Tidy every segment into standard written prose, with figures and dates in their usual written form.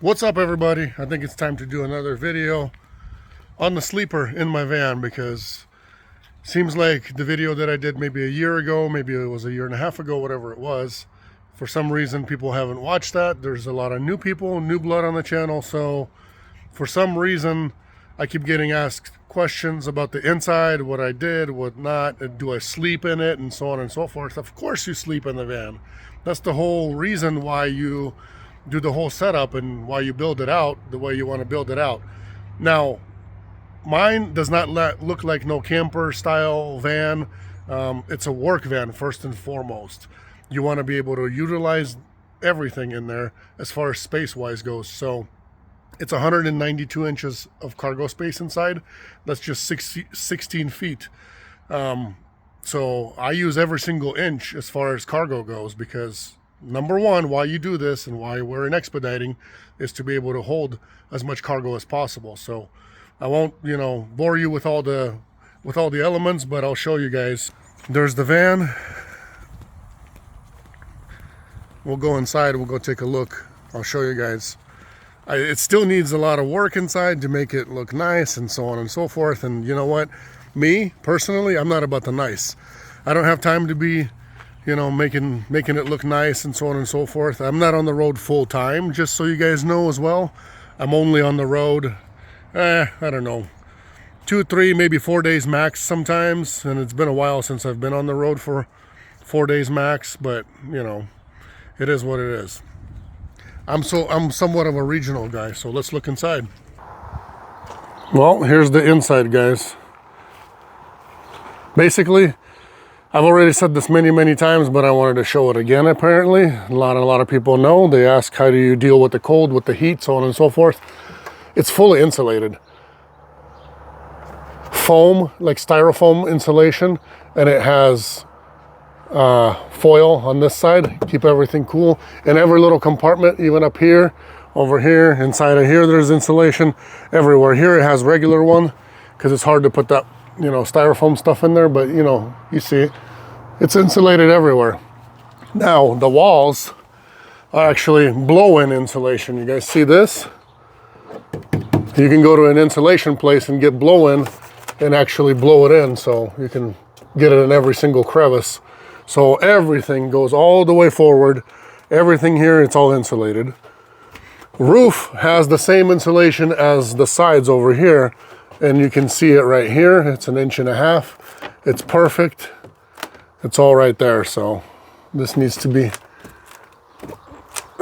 What's up, everybody? I think it's time to do another video on the sleeper in my van, because it seems like the video that I did maybe a year ago, maybe it was a year and a half ago, whatever it was, for some reason people haven't watched that. There's a lot of new people, new blood on the channel, so for some reason I keep getting asked questions about the inside, what I did, what not, do I sleep in it, and so on and so forth. Of course you sleep in the van. That's the whole reason why you do the whole setup and why you build it out the way you want to build it out. Now, mine does not look like no camper style van. It's a work van first and foremost. You want to be able to utilize everything in there as far as space wise goes. So it's 192 inches of cargo space inside. That's just 16 feet. So I use every single inch as far as cargo goes, because number one, why you do this and why we're in expediting is to be able to hold as much cargo as possible. So I won't, bore you with all the elements, but I'll show you guys. There's the van. We'll go inside, we'll go take a look. I'll show you guys. It still needs a lot of work inside to make it look nice and so on and so forth. And you know what? Me, personally, I'm not about the nice. I don't have time to be making it look nice and so on and so forth. I'm not on the road full time, just so you guys know as well. I'm only on the road, I don't know, 2, 3, maybe 4 days max sometimes. And it's been a while since I've been on the road for 4 days max, but it is what it is. I'm somewhat of a regional guy, so let's look inside. Well, here's the inside, guys. Basically, I've already said this many times, but I wanted to show it again. Apparently, a lot of people know. They ask, how do you deal with the cold, with the heat, so on and so forth. It's fully insulated. Foam, like styrofoam insulation, and it has foil on this side, keep everything cool. In every little compartment, even up here, over here, inside of here, there's insulation. Everywhere here, it has regular one, because it's hard to put that styrofoam stuff in there, but you see it's insulated everywhere. Now the walls are actually blow-in insulation. You guys see this? You can go to an insulation place and get blow-in and actually blow it in, so you can get it in every single crevice. So everything goes all the way forward. Everything here, it's all insulated. Roof has the same insulation as the sides over here, and you can see it right here. It's 1.5 inches. It's perfect. It's all right there. So this needs to be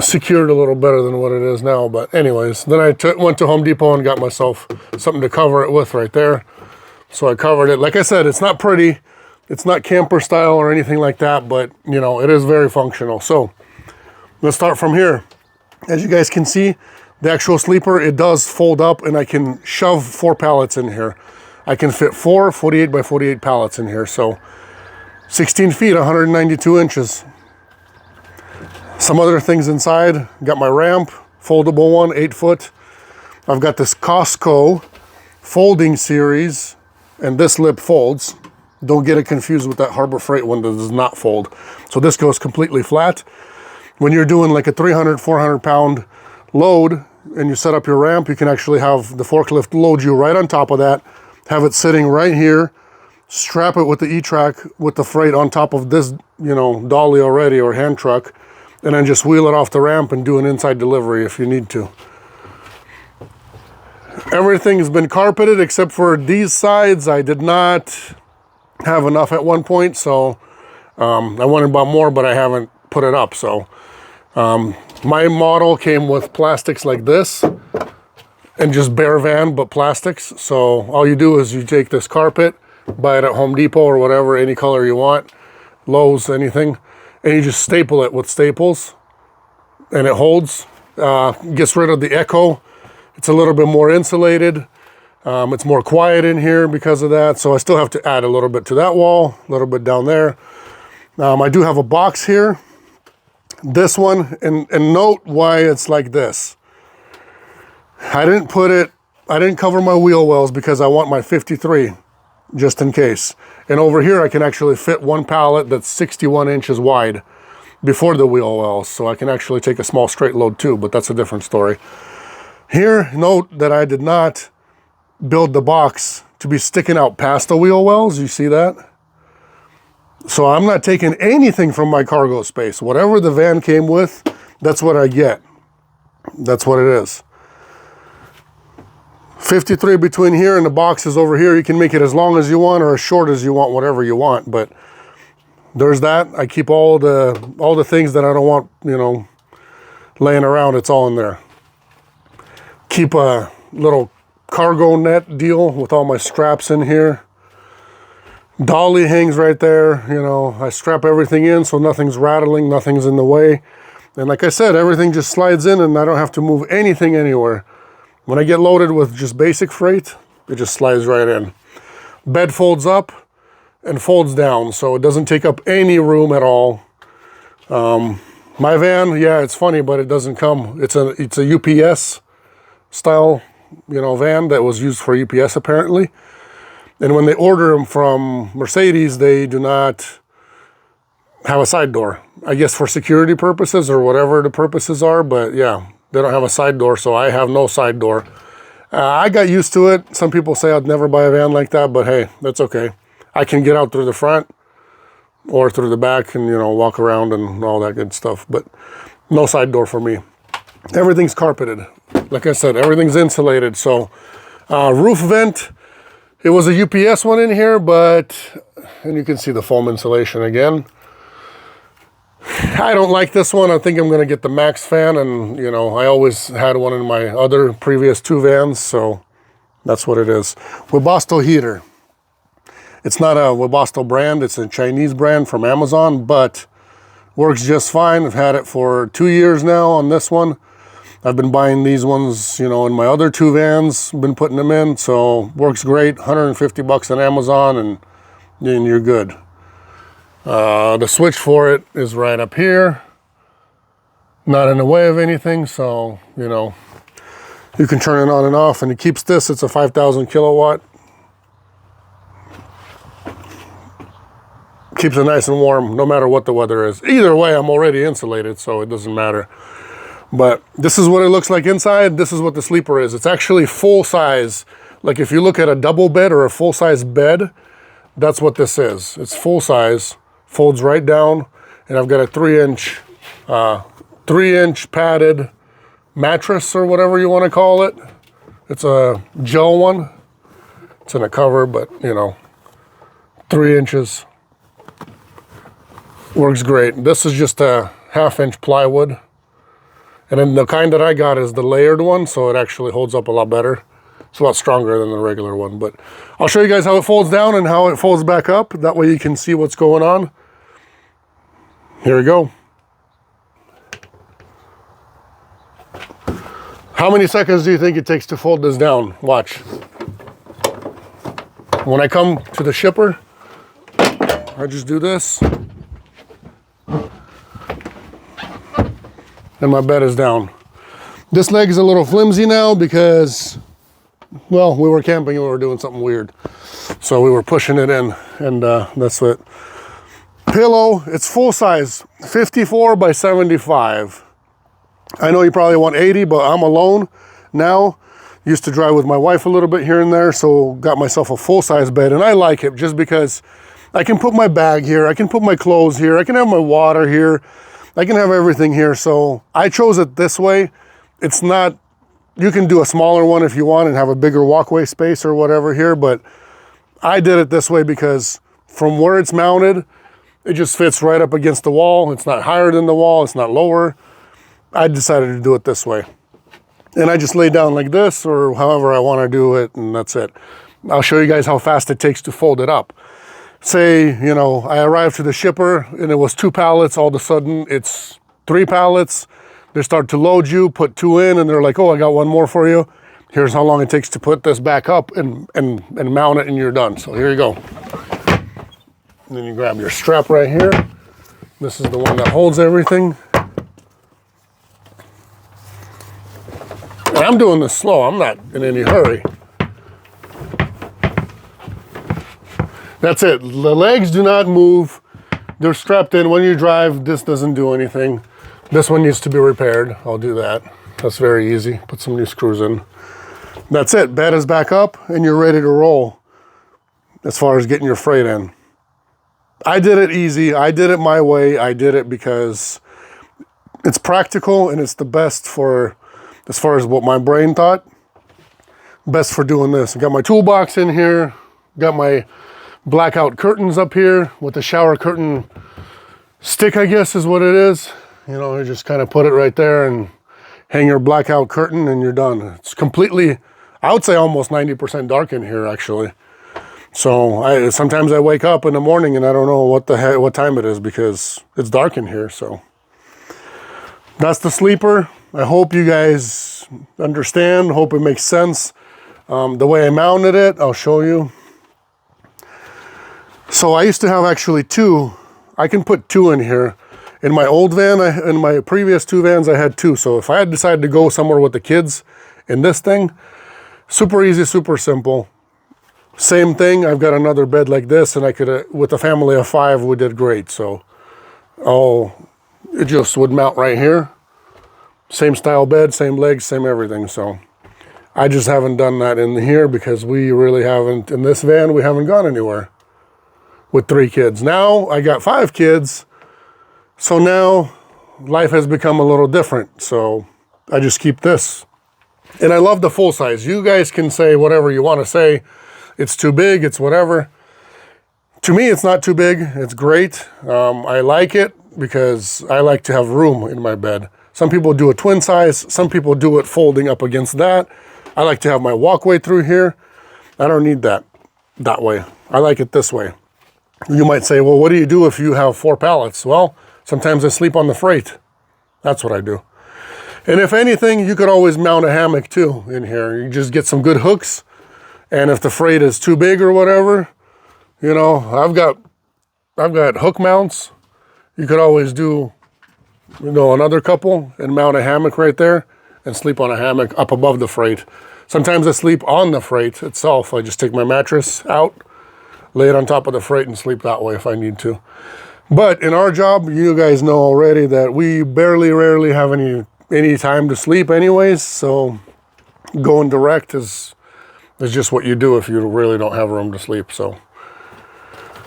secured a little better than what it is now. But anyways, then I went to Home Depot and got myself something to cover it with right there. So I covered it. Like I said, it's not pretty. It's not camper style or anything like that, but it is very functional. So let's start from here. As you guys can see, the actual sleeper, it does fold up, and I can shove 4 pallets in here. I can fit 4 48 by 48 pallets in here. So 16 feet, 192 inches. Some other things inside. Got my ramp, foldable one, 8 foot. I've got this Costco folding series, and this lip folds. Don't get it confused with that Harbor Freight one that does not fold. So this goes completely flat. When you're doing like a 300, 400 pound load and you set up your ramp, you can actually have the forklift load you right on top of that, have it sitting right here, strap it with the E-Track with the freight on top of this, dolly already, or hand truck, and then just wheel it off the ramp and do an inside delivery if you need to. Everything has been carpeted except for these sides. I did not have enough at one point, so I went and bought more, but I haven't put it up. So my model came with plastics like this, and just bare van, but plastics. So all you do is you take this carpet, buy it at Home Depot or whatever, any color you want, Lowe's, anything, and you just staple it with staples, and it holds, gets rid of the echo. It's a little bit more insulated. It's more quiet in here because of that. So I still have to add a little bit to that wall, a little bit down there. I do have a box here. This one, and note why it's like this. I didn't cover my wheel wells because I want my 53 just in case. And over here I can actually fit 1 pallet that's 61 inches wide before the wheel wells. So I can actually take a small straight load too, but that's a different story. Here, note that I did not build the box to be sticking out past the wheel wells. You see that? So I'm not taking anything from my cargo space. Whatever the van came with, that's what I get. That's what it is. 53 between here and the box is over here. You can make it as long as you want or as short as you want, whatever you want. But there's that. I keep all the things that I don't want, you know, laying around. It's all in there. Keep a little cargo net deal with all my straps in here. Dolly hangs right there. You know, I strap everything in so nothing's rattling, nothing's in the way. And like I said, everything just slides in and I don't have to move anything anywhere. When I get loaded with just basic freight, it just slides right in. Bed folds up and folds down, so it doesn't take up any room at all. My van, yeah, it's funny, but it doesn't come. It's a UPS style, you know, van that was used for UPS apparently. And when they order them from Mercedes, they do not have a side door. I guess for security purposes or whatever the purposes are, but yeah, they don't have a side door, so I have no side door. I got used to it. Some people say I'd never buy a van like that, but hey, that's okay. I can get out through the front or through the back and, you know, walk around and all that good stuff, but no side door for me. Everything's carpeted. Like I said, everything's insulated. So roof vent, it was a UPS one in here, but, and you can see the foam insulation again. I don't like this one. I think I'm going to get the Max fan, and you know, I always had one in my other previous two vans, so that's what it is. Webasto heater. It's not a Webasto brand, it's a Chinese brand from Amazon, but works just fine. I've had it for 2 years now on this one. I've been buying these ones, you know, in my other two vans, been putting them in, so works great. 150 bucks on Amazon and you're good. The switch for it is right up here, not in the way of anything, so you know, you can turn it on and off, and it keeps this. It's a 5,000 kilowatt. Keeps it nice and warm no matter what the weather is. Either way, I'm already insulated, so it doesn't matter. But this is what it looks like inside. This is what the sleeper is. It's actually full size. Like if you look at a double bed or a full size bed, that's what this is. It's full size. Folds right down, and I've got a 3-inch padded mattress or whatever you want to call it. It's a gel one. It's in a cover, but you know, 3 inches. Works great. This is just a 1/2-inch plywood, and then the kind that I got is the layered one, so it actually holds up a lot better. It's a lot stronger than the regular one, but I'll show you guys how it folds down and how it folds back up. That way you can see what's going on. Here we go. How many seconds do you think it takes to fold this down? Watch. When I come to the shipper, I just do this. And my bed is down. This leg is a little flimsy now because, well, we were camping and we were doing something weird. So we were pushing it in, and that's what. Pillow, it's full size, 54 by 75. I know you probably want 80, but I'm alone now. Used to drive with my wife a little bit here and there, so got myself a full size bed, and I like it just because I can put my bag here, I can put my clothes here, I can have my water here, I can have everything here. So I chose it this way. It's not, you can do a smaller one if you want and have a bigger walkway space or whatever here, but I did it this way because from where it's mounted, it just fits right up against the wall. It's not higher than the wall, it's not lower. I decided to do it this way. And I just lay down like this or however I want to do it, and that's it. I'll show you guys how fast it takes to fold it up. Say, you know, I arrived to the shipper and it was 2 pallets, all of a sudden it's 3 pallets. They start to load you, put 2 in, and they're like, oh, I got 1 more for you. Here's how long it takes to put this back up and mount it, and you're done. So here you go. And then you grab your strap right here. This is the one that holds everything. And I'm doing this slow, I'm not in any hurry. That's it, the legs do not move. They're strapped in. When you drive, this doesn't do anything. This one needs to be repaired, I'll do that. That's very easy. Put some new screws in. That's it. Bed is back up and you're ready to roll as far as getting your freight in. I did it easy. I did it my way. I did it because it's practical and it's the best for, as far as what my brain thought, best for doing this. I got my toolbox in here, got my blackout curtains up here with the shower curtain stick, I guess is what it is. You know, you just kind of put it right there and hang your blackout curtain and you're done. It's completely, I would say almost 90% dark in here actually. So sometimes I wake up in the morning and I don't know what time it is because it's dark in here. So that's the sleeper. I hope you guys understand. Hope it makes sense. The way I mounted it, I'll show you. So I used to have actually two. I can put two in here. In my old van, in my previous two vans, I had two. So if I had decided to go somewhere with the kids in this thing, super easy, super simple. Same thing, I've got another bed like this, and I could, with a family of 5, we did great. So, it just would mount right here. Same style bed, same legs, same everything. So, I just haven't done that in here because we really haven't, in this van, we haven't gone anywhere with 3 kids. Now, I got 5 kids. So now, life has become a little different. So, I just keep this. And I love the full size. You guys can say whatever you want to say. It's too big, it's whatever. To me, it's not too big, it's great. I like it because I like to have room in my bed. Some people do a twin size, some people do it folding up against that. I like to have my walkway through here. I don't need that way. I like it this way. You might say, well, what do you do if you have 4 pallets? Well, sometimes I sleep on the freight. That's what I do. And if anything, you could always mount a hammock too in here. You just get some good hooks. And if the freight is too big or whatever, you know, I've got hook mounts. You could always do, you know, another couple and mount a hammock right there and sleep on a hammock up above the freight. Sometimes I sleep on the freight itself. I just take my mattress out, lay it on top of the freight and sleep that way if I need to. But in our job, you guys know already that we rarely have any time to sleep anyways. So going direct is just what you do if you really don't have room to sleep. So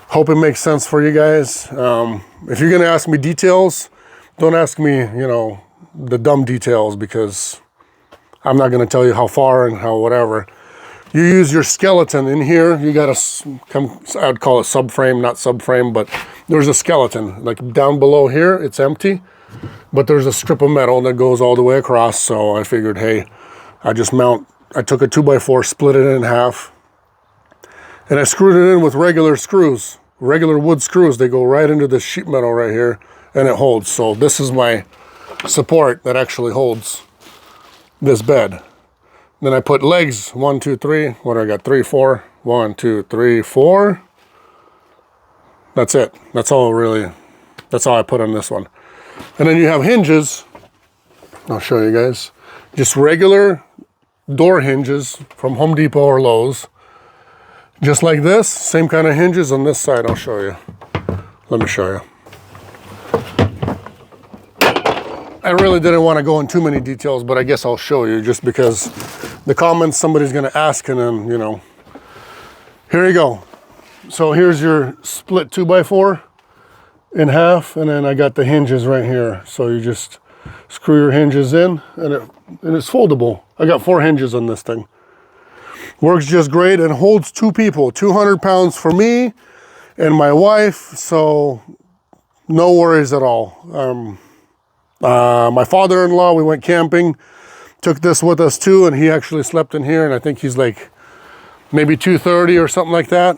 hope it makes sense for you guys. If you're gonna ask me details, don't ask me, you know, the dumb details because I'm not gonna tell you how far and how whatever. You use your skeleton in here. You got I'd call it subframe, not subframe, but there's a skeleton. Like down below here, it's empty, but there's a strip of metal that goes all the way across. So I figured, hey, I took a 2x4, split it in half, and I screwed it in with regular screws, regular wood screws. They go right into this sheet metal right here, and it holds. So this is my support that actually holds this bed. Then I put legs, 1, 2, 3. What do I got? 3, 4. 1, 2, 3, 4. That's it. That's all I put on this one. And then you have hinges. I'll show you guys. Just regular door hinges from Home Depot or Lowe's. Just like this, same kind of hinges on this side. I'll show you. Let me show you. I really didn't want to go in too many details, but I guess I'll show you just because the comments somebody's going to ask, and then, you know. Here you go. So here's your split 2x4 in half, and then I got the hinges right here. So you just screw your hinges in, and it's foldable. I got 4 hinges on this thing. Works just great and holds 2 people. 200 pounds for me and my wife, so no worries at all. My father-in-law, we went camping, took this with us too, and he actually slept in here, and I think he's like maybe 230 or something like that.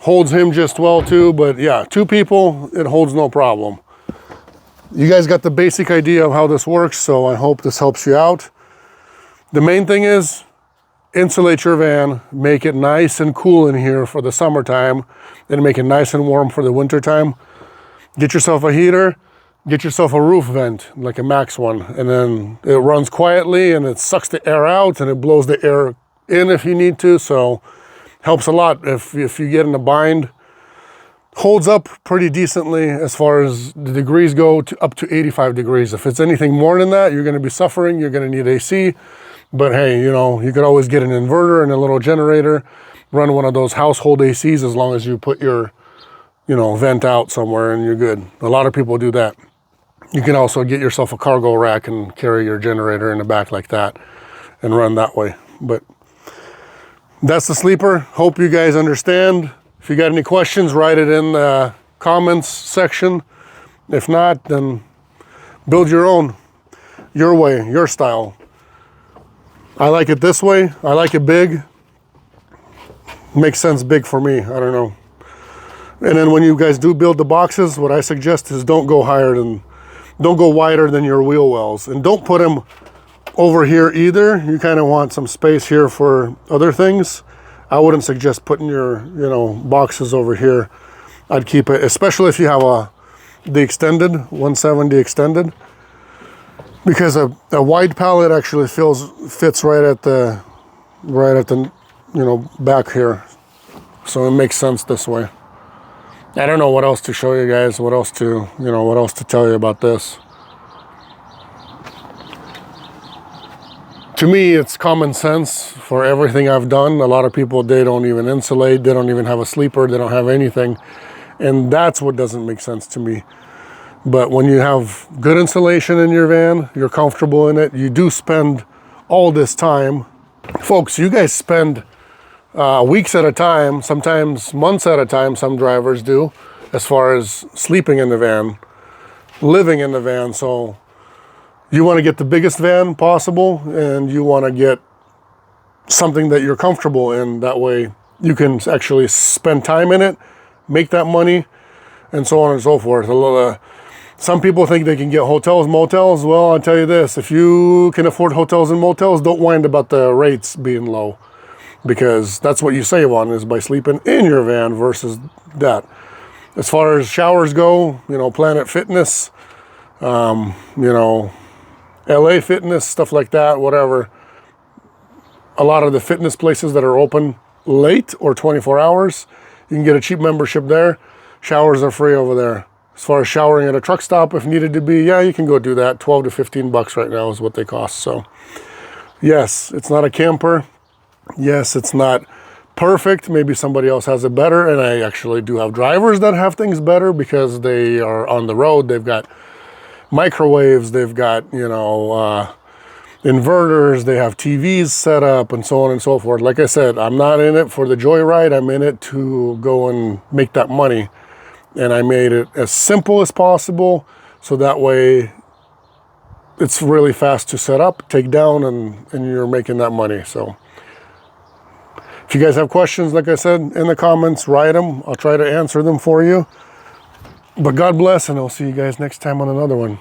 Holds him just well too, but yeah, 2 people, it holds no problem. You guys got the basic idea of how this works, so I hope this helps you out. The main thing is insulate your van, make it nice and cool in here for the summertime, and make it nice and warm for the wintertime. Get yourself a heater, get yourself a roof vent, like a max one, and then it runs quietly and it sucks the air out and it blows the air in if you need to, so helps a lot if you get in a bind. holds up pretty decently as far as the degrees go, to up to 85 degrees. If it's anything more than that, you're going to be suffering. You're going to need AC. But hey, you know, you could always get an inverter and a little generator, run one of those household ACs as long as you put your, you know, vent out somewhere and you're good. A lot of people do that. You can also get yourself a cargo rack and carry your generator in the back like that and run that way. But that's the sleeper. Hope you guys understand. If you got any questions, write it in the comments section. If not, then build your own, your way, your style. I like it this way. I like it big. Makes sense big for me. I don't know. And then when you guys do build the boxes, what I suggest is don't go wider than your wheel wells, and don't put them over here either. You kind of want some space here for other things. I wouldn't suggest putting your, you know, boxes over here. I'd keep it, especially if you have the extended 170 extended, because a wide pallet actually fits right at the you know, back here. So it makes sense this way. I don't know what else to show you guys, what else to tell you about this. To me, it's common sense for everything I've done. A lot of people, they don't even insulate, they don't even have a sleeper, they don't have anything. And that's what doesn't make sense to me. But when you have good insulation in your van, you're comfortable in it, you do spend all this time. Folks, you guys spend weeks at a time, sometimes months at a time, some drivers do, as far as sleeping in the van, living in the van. So you want to get the biggest van possible, and you want to get something that you're comfortable in. That way you can actually spend time in it, make that money, and so on and so forth. Some people think they can get hotels, motels. Well, I'll tell you this, if you can afford hotels and motels, don't mind about the rates being low, because that's what you save on, is by sleeping in your van versus that. As far as showers go, you know, Planet Fitness, you know, LA Fitness, stuff like that, whatever. A lot of the fitness places that are open late or 24 hours, you can get a cheap membership there. Showers are free over there. As far as showering at a truck stop, if needed to be, yeah, you can go do that. 12 to 15 bucks right now is what they cost. So yes, it's not a camper. Yes, it's not perfect. Maybe somebody else has it better. And I actually do have drivers that have things better because they are on the road. They've got microwaves, they've got, you know, inverters, they have TVs set up, and so on and so forth. Like I said, I'm not in it for the joyride. I'm in it to go and make that money. And I made it as simple as possible, so that way it's really fast to set up, take down, and you're making that money. So if you guys have questions, like I said, in the comments, write them. I'll try to answer them for you. But God bless, and I'll see you guys next time on another one.